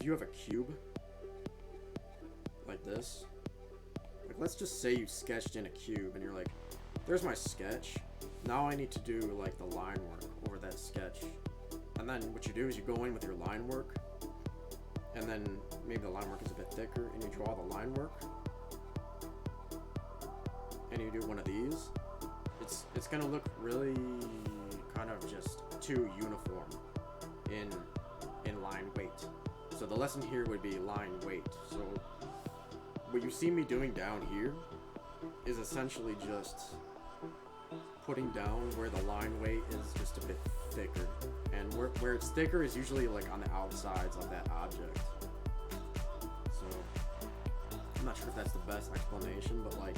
if you have a cube like this, like let's just say you sketched in a cube and you're like, there's my sketch. Now I need to do like the line work over that sketch. And then what you do is you go in with your line work, and then maybe the line work is a bit thicker, and you draw the line work, and you do one of these. It's gonna look really kind of just too uniform in line weight. So the lesson here would be line weight. So what you see me doing down here is essentially just putting down where the line weight is just a bit thicker, and where it's thicker is usually like on the outsides of that object. So I'm not sure if that's the best explanation, but like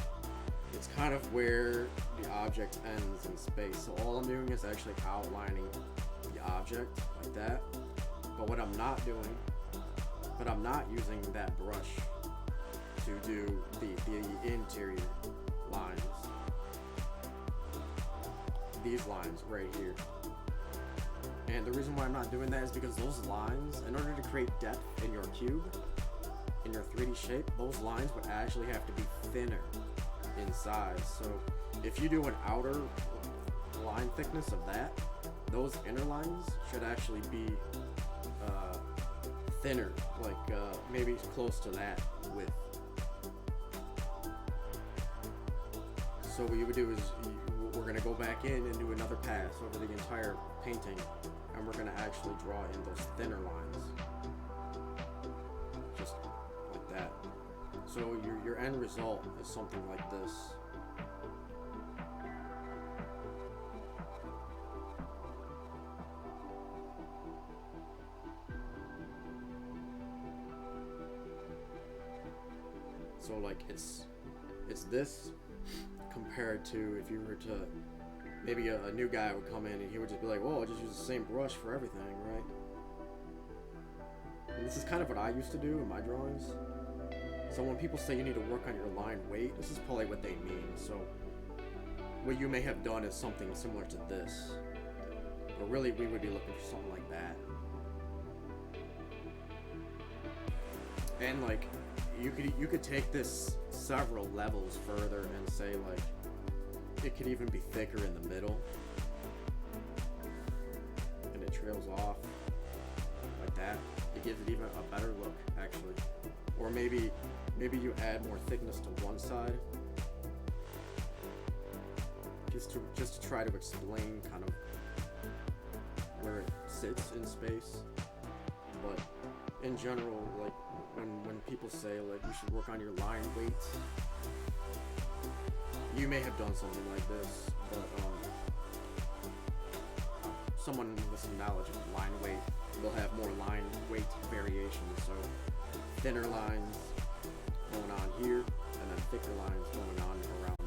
it's kind of where the object ends in space. So all I'm doing is actually outlining the object like that. But what I'm not doing, but I'm not using that brush to do the interior lines. These lines right here. And the reason why I'm not doing that is because those lines, in order to create depth in your cube, in your 3D shape, those lines would actually have to be thinner in size. So if you do an outer line thickness of that, those inner lines should actually be thinner, like maybe close to that width. So what you would do is we're going to go back in and do another pass over the entire painting, and we're going to actually draw in those thinner lines, just like that. So your end result is something like this. So like it's this compared to if you were to, maybe a new guy would come in and he would just be like, whoa, I just use the same brush for everything, right? And this is kind of what I used to do in my drawings. So when people say you need to work on your line weight, this is probably what they mean. So what you may have done is something similar to this, but really we would be looking for something like that. And like you could take this several levels further and say like it could even be thicker in the middle and it trails off like that. It gives it even a better look actually. Or maybe you add more thickness to one side just to try to explain kind of where it sits in space. But in general, like when people say like you should work on your line weight, you may have done something like this, but someone with some knowledge of line weight will have more line weight variations. So thinner lines going on here, and then thicker lines going on around